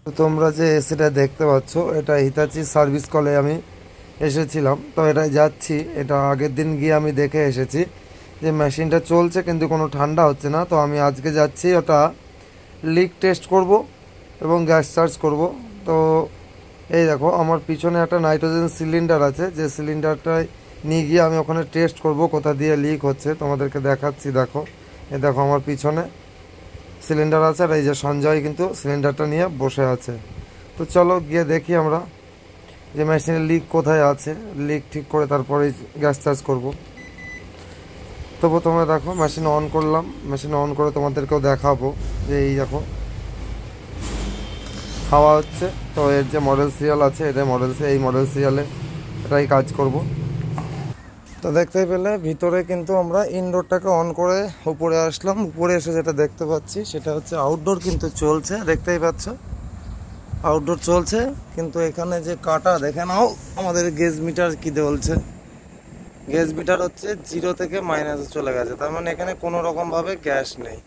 তো তোমরা যে এসিটা দেখতে পাচ্ছ, এটা হিতাচি সার্ভিস কলে আমি এসেছিলাম। তো এটা যাচ্ছি, এটা আগের দিন গিয়ে আমি দেখে এসেছি যে মেশিনটা চলছে কিন্তু কোনো ঠান্ডা হচ্ছে না। তো আমি আজকে যাচ্ছি ওটা লিক টেস্ট করব এবং গ্যাস চার্জ করব। তো এই দেখো আমার পিছনে একটা নাইট্রোজেন সিলিন্ডার আছে, যে সিলিন্ডারটায় নিয়ে গিয়ে আমি ওখানে টেস্ট করব কোথা দিয়ে লিক হচ্ছে। তোমাদেরকে দেখাচ্ছি, দেখো এই দেখো আমার পিছনে সিলিন্ডার আছে, আর এই যে সঞ্জয় কিন্তু সিলিন্ডারটা নিয়ে বসে আছে। তো চলো গিয়ে দেখি আমরা যে মেশিনের লিক কোথায় আছে, লিক ঠিক করে তারপরে গ্যাস চার্জ করব। তো প্রথমে দেখো মেশিন অন করলাম, মেশিন অন করে তোমাদেরকেও দেখাবো যে এই দেখো হাওয়া হচ্ছে। তো এর যে মডেল সিরিয়াল আছে, এটা এই মডেল সিরিয়ালে এটাই কাজ করব। তো দেখতে পেলে ভিতরে কিন্তু আমরা ইনডোরটাকে অন করে উপরে আসলাম। উপরে এসে যেটা দেখতে পাচ্ছি সেটা হচ্ছে আউটডোর কিন্তু চলছে, দেখতেই পাচ্ছ আউটডোর চলছে। কিন্তু এখানে যে কাটা দেখে নাও, আমাদের গেজ মিটার কি বলছে, গ্যাস মিটার হচ্ছে 0 থেকে মাইনাসে চলে গেছে, তার মানে এখানে কোনো রকমভাবে গ্যাস নেই।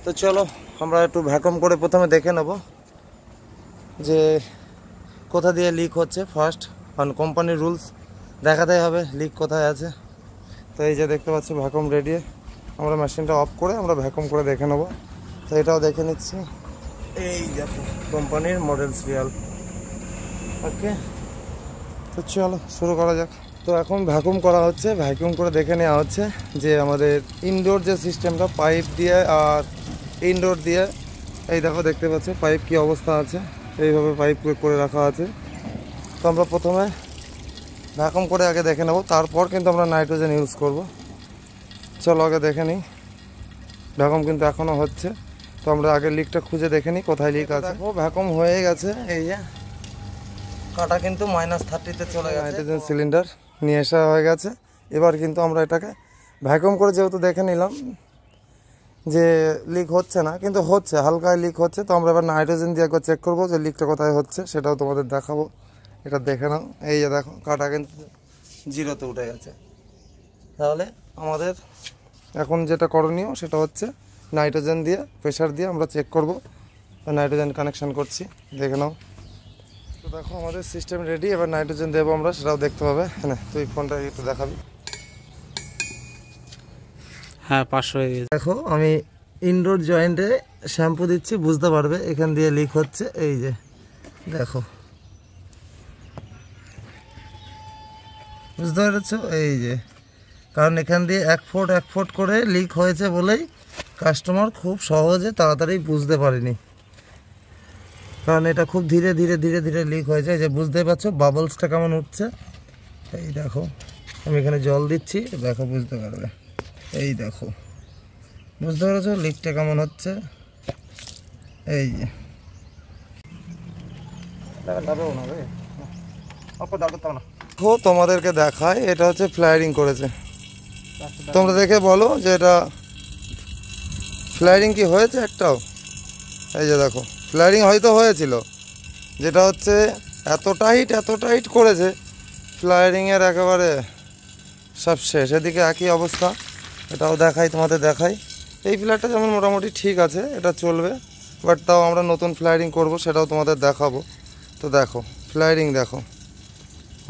তো চলো আমরা একটু ভ্যাকুম করে প্রথমে দেখে নেব যে কোথা দিয়ে লিক হচ্ছে। ফার্স্ট কারণ কোম্পানির রুলস দেখাতেই হবে লিক কোথায় আছে। তো এই যে দেখতে পাচ্ছি ভ্যাকুম রেডি, আমরা মেশিনটা অফ করে আমরা ভ্যাকুম করে দেখে নেব। তো এটাও দেখে নিচ্ছি, এই দেখো কোম্পানির মডেল সিরিয়াল। ওকে, তো চলো শুরু করা যাক। তো এখন ভ্যাকুম করা হচ্ছে, ভ্যাকুম করে দেখে নেওয়া হচ্ছে যে আমাদের ইনডোর যে সিস্টেমটা পাইপ দিয়ে আর ইনডোর দিয়ে, এই দেখো দেখতে পাচ্ছ পাইপ কি অবস্থা আছে, এইভাবে পাইপ করে রাখা আছে। তো আমরা প্রথমে ভ্যাকুম করে আগে দেখে নেব, তারপর কিন্তু আমরা নাইট্রোজেন ইউজ করব। চলো আগে দেখে নিই, ভ্যাকুম কিন্তু এখনও হচ্ছে। তো আমরা আগে লিকটা খুঁজে দেখে নিই কোথায় লিক আছে। দেখো ভ্যাকুম হয়ে গেছে, এই যে কাটা কিন্তু -30-তে চলে গেছে, নাইট্রোজেন সিলিন্ডার নিয়ে আসা হয়ে গেছে। এবার কিন্তু আমরা এটাকে ভ্যাকুম করে যেহেতু দেখে নিলাম যে লিক হচ্ছে না, কিন্তু হচ্ছে হালকায় লিক হচ্ছে। তো আমরা এবার নাইট্রোজেন দিয়ে একবার চেক করবো যে লিকটা কোথায় হচ্ছে, সেটাও তোমাদের দেখাবো। এটা দেখে নাও, এই যে দেখো কাটা কিন্তু 0-তে উঠে গেছে। তাহলে আমাদের এখন যেটা করণীয় সেটা হচ্ছে নাইট্রোজেন দিয়ে প্রেশার দিয়ে আমরা চেক করব। নাইট্রোজেন কানেকশন করছি, দেখে নাও। তো দেখো আমাদের সিস্টেম রেডি, এবার নাইট্রোজেন দেবো আমরা, সেটাও দেখতে পাবে। হ্যাঁ তুই ফোনটা একটু দেখাবি। হ্যাঁ 500 হয়ে গেছে। দেখো আমি ইনডোর জয়েন্টে শ্যাম্পু দিচ্ছি, বুঝতে পারবে এখান দিয়ে লিক হচ্ছে। এই যে দেখো, বুঝতে পেরেছো? এই যে কারণ এখান দিয়ে 1 ফুট করে লিক হয়েছে বলেই কাস্টমার খুব সহজে তাড়াতাড়ি বুঝতে পারেনি, কারণ এটা খুব ধীরে ধীরে ধীরে ধীরে লিক হয়েছে। এই যে বুঝতেই পারছো বাবলসটা কেমন উঠছে। এই দেখো আমি এখানে জল দিচ্ছি, দেখো বুঝতে পারবে। এই দেখো বুঝতে পেরেছো লিকটা কেমন হচ্ছে। এই যে তোমাদেরকে দেখায়, এটা হচ্ছে ফ্লায়ারিং করেছে। তোমরা দেখে বলো যে এটা ফ্লায়ারিং কি হয়েছে একটাও। এই যে দেখো ফ্লায়ারিং হয়তো হয়েছিল, যেটা হচ্ছে এত টাইট করেছে, ফ্লায়ারিংয়ের একেবারে সব শেষ। এদিকে একই অবস্থা, এটাও দেখাই, তোমাদের দেখাই। এই ফ্লায়ারটা যেমন মোটামুটি ঠিক আছে, এটা চলবে, বাট তাও আমরা নতুন ফ্লায়ারিং করব, সেটাও তোমাদের দেখাবো। তো দেখো ফ্লায়ারিং দেখো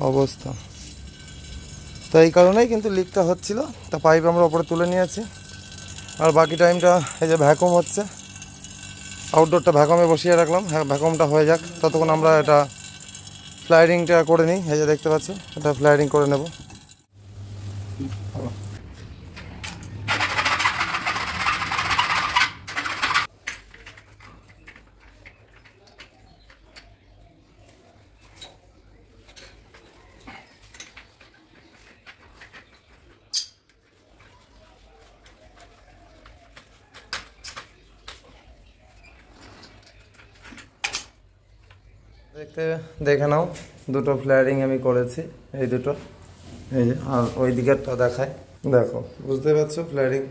অবস্থা। তো এই কারণেই কিন্তু লিকটা হচ্ছিল। তা পাইপ আমরা ওপরে তুলে নিয়েছি, আর বাকি টাইমটা এই যে ভ্যাকুম হচ্ছে, আউটডোরটা ভ্যাকুমে বসিয়ে রাখলাম। হ্যাঁ ভ্যাকুমটা হয়ে যাক, ততক্ষণ আমরা এটা ফ্লায়ারিংটা করে নিই। এই যে দেখতে পাচ্ছ এটা ফ্লায়ারিং করে নেব। দেখে নাও দুটো ফ্লায়ারিং আমি করেছি, এই দুটো, এই যে, আর ওই দিকেরটা দেখায়, দেখো বুঝতে পারছো ফ্লায়ারিং।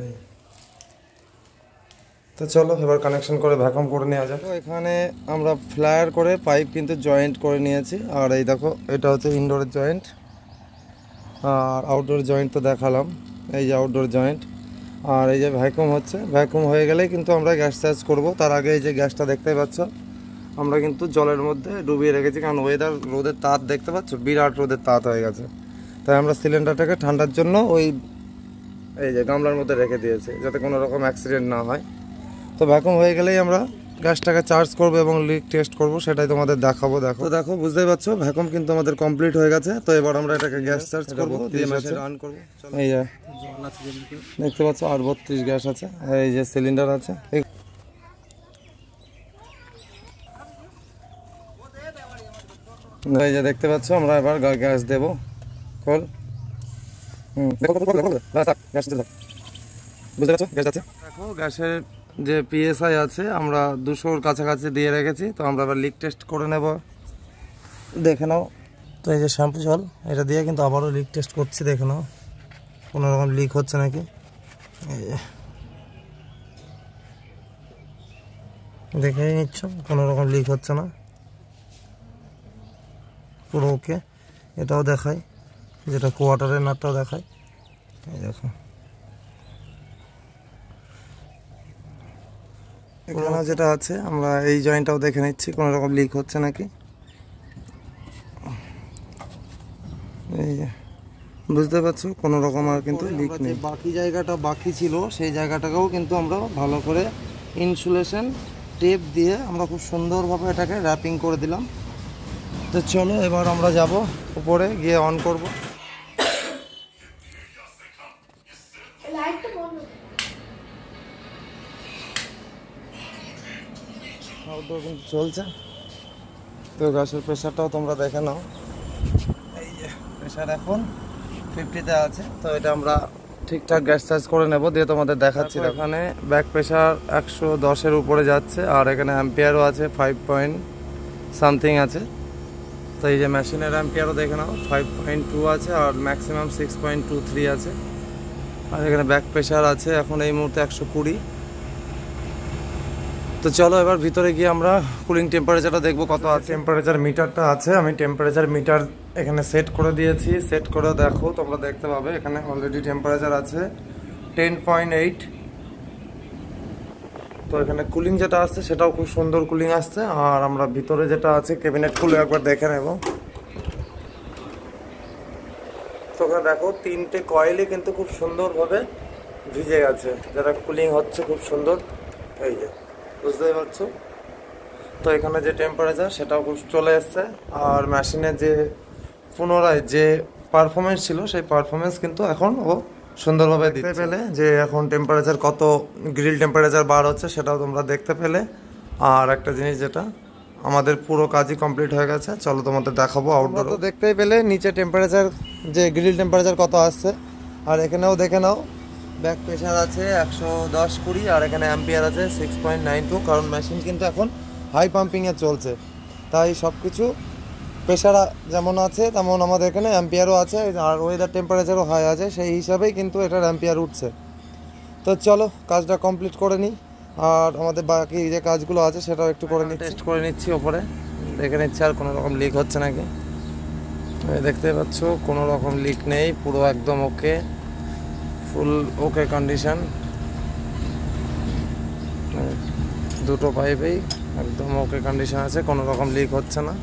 এই তো চলো এবার কানেকশন করে ভ্যাকুম করে নেওয়া যাক। তো এখানে আমরা ফ্লায়ার করে পাইপ কিন্তু জয়েন্ট করে নিয়েছি। আর এই দেখো এটা হচ্ছে ইনডোরের জয়েন্ট, আর আউটডোর জয়েন্ট তো দেখালাম। এই যে আউটডোর জয়েন্ট, আর এই যে ভ্যাকুম হচ্ছে, ভ্যাকুম হয়ে গেলেই কিন্তু আমরা গ্যাস চার্জ করব। তার আগে এই যে গ্যাসটা দেখতেই পাচ্ছ আমরা কিন্তু জলের মধ্যে ডুবিয়ে রেখেছি, কারণ ওয়েদার রোদের তাপ দেখতে পাচ্ছ, বিরাট রোদের তাপ হয়ে গেছে। তাই আমরা সিলিন্ডারটাকে ঠান্ডার জন্য ওই এই যে গামলার মধ্যে রেখে দিয়েছি, যাতে কোনো রকম অ্যাক্সিডেন্ট না হয়। তো ভ্যাকুম হয়ে গেলেই আমরা গ্যাসটাকে চার্জ করব এবং লিক টেস্ট করব, সেটাই তোমাদের দেখাবো। দেখো বুঝতেই পারছো ভ্যাকুম কিন্তু আমাদের কমপ্লিট হয়ে গেছে। তো এবার আমরা এটাকে গ্যাস চার্জ করব, দিয়ে মেশিন অন করব। এই যে দেখতে পাচ্ছ আর 32 গ্যাস আছে, এই যে সিলিন্ডার আছে। এই যে দেখতে পাচ্ছ আমরা এবার গ্যাস দেব। কল বুঝতে পারছো গ্যাস আছে। দেখো গ্যাসের যে পিএসআই আছে আমরা 200-র কাছাকাছি দিয়ে রেখেছি। তো আমরা এবার লিক টেস্ট করে নেব, দেখে নাও। তো এই যে শ্যাম্পু জল এটা দিয়ে কিন্তু আবারও লিক টেস্ট করছি, দেখে নাও কোনো রকম লিক হচ্ছে নাকি। এই যে দেখেই নিচ্ছ কোনো রকম লিক হচ্ছে না, পুরো ওকে। এটাও দেখায়, যেটা কোয়ার্টারের নাটটাও দেখায়, এই দেখো। এখানে যেটা আছে আমরা এই জয়েন্টটাও দেখে নিচ্ছি কোনো রকম লিক হচ্ছে নাকি। এই যে বুঝতে পারছো কোনো রকম আর কিন্তু লিক নেই। বাকি জায়গাটা বাকি ছিল সেই জায়গাটাকেও কিন্তু আমরা ভালো করে ইনসুলেশন টেপ দিয়ে আমরা খুব সুন্দরভাবে এটাকে র্যাপিং করে দিলাম। তো চলো এবার আমরা যাব উপরে গিয়ে অন করব। আউটডোর কিন্তু চলছে। তো গ্যাসের প্রেশারটাও তোমরা দেখে নাও, এই যে প্রেশার এখন 50-তে আছে। তো এটা আমরা ঠিকঠাক গ্যাস চার্জ করে নেব, দিয়ে তোমাদের দেখাচ্ছি। এখানে ব্যাক প্রেশার 110-এর উপরে যাচ্ছে, আর এখানে অ্যাম্পিয়ারও আছে 5 পয়েন্ট সামথিং আছে। তো এই যে মেশিনের অ্যাম্পিয়ারও দেখে নাও 5.2 আছে, আর ম্যাক্সিমাম 6.23 আছে। আর এখানে ব্যাক প্রেশার আছে এখন এই মুহূর্তে 120। তো চলো এবার ভিতরে গিয়ে আমরা কুলিং টেম্পারেচারটা দেখবো কত আছে। টেম্পারেচার মিটারটা আছে, আমি টেম্পারেচার মিটার এখানে সেট করে দিয়েছি। সেট করে দেখো তোমরা দেখতে পাবে এখানে অলরেডি টেম্পারেচার আছে 10.8। তো এখানে কুলিং যেটা আসছে সেটাও খুব সুন্দর কুলিং আসছে। আর আমরা ভিতরে যেটা আছে ক্যাবিনেট খুলে একবার দেখে নেব। তো ওখানে দেখো 3টে কয়েলই কিন্তু খুব সুন্দরভাবে ভিজে গেছে, যেটা কুলিং হচ্ছে খুব সুন্দর। এই যে বুঝতেই পারছো। তো এখানে যে টেম্পারেচার সেটাও খুব চলে এসছে। আর মেশিনের যে পুনরায় যে পারফরমেন্স ছিল সেই পারফরমেন্স কিন্তু এখন ও সুন্দরভাবে দেখতে পেলে যে এখন টেম্পারেচার কত গ্রিল টেম্পারেচার বার হচ্ছে সেটাও তোমরা দেখতে পেলে। আর একটা জিনিস যেটা আমাদের পুরো কাজই কমপ্লিট হয়ে গেছে, চলো তোমাদের দেখাবো আউটডোর। তো দেখতেই পেলে নিচে টেম্পারেচার যে গ্রিল টেম্পারেচার কত আসছে। আর এখানেও দেখে নাও ব্যাক প্রেশার আছে 110-20, আর এখানে অ্যাম্পিয়ার আছে 6.92। কারণ মেশিন কিন্তু এখন হাই পাম্পিংয়ে চলছে, তাই সব কিছু প্রেশার যেমন আছে তেমন আমাদের এখানে অ্যাম্পিয়ারও আছে, আর ওয়েদার টেম্পারেচারও হাই আছে, সেই হিসাবেই কিন্তু এটার অ্যাম্পিয়ার উঠছে। তো চলো কাজটা কমপ্লিট করে নিই, আর আমাদের বাকি যে কাজগুলো আছে সেটাও একটু করে নিই, টেস্ট করে নিচ্ছি ওপরে, দেখে নিচ্ছি আর কোনো রকম লিক হচ্ছে নাকি। দেখতে পাচ্ছ কোনো রকম লিক নেই, পুরো একদম ওকে, ফুল ওকে কন্ডিশন। দুটো পাইপেই একদম ওকে কন্ডিশন আছে, কোনো রকম লিক হচ্ছে না।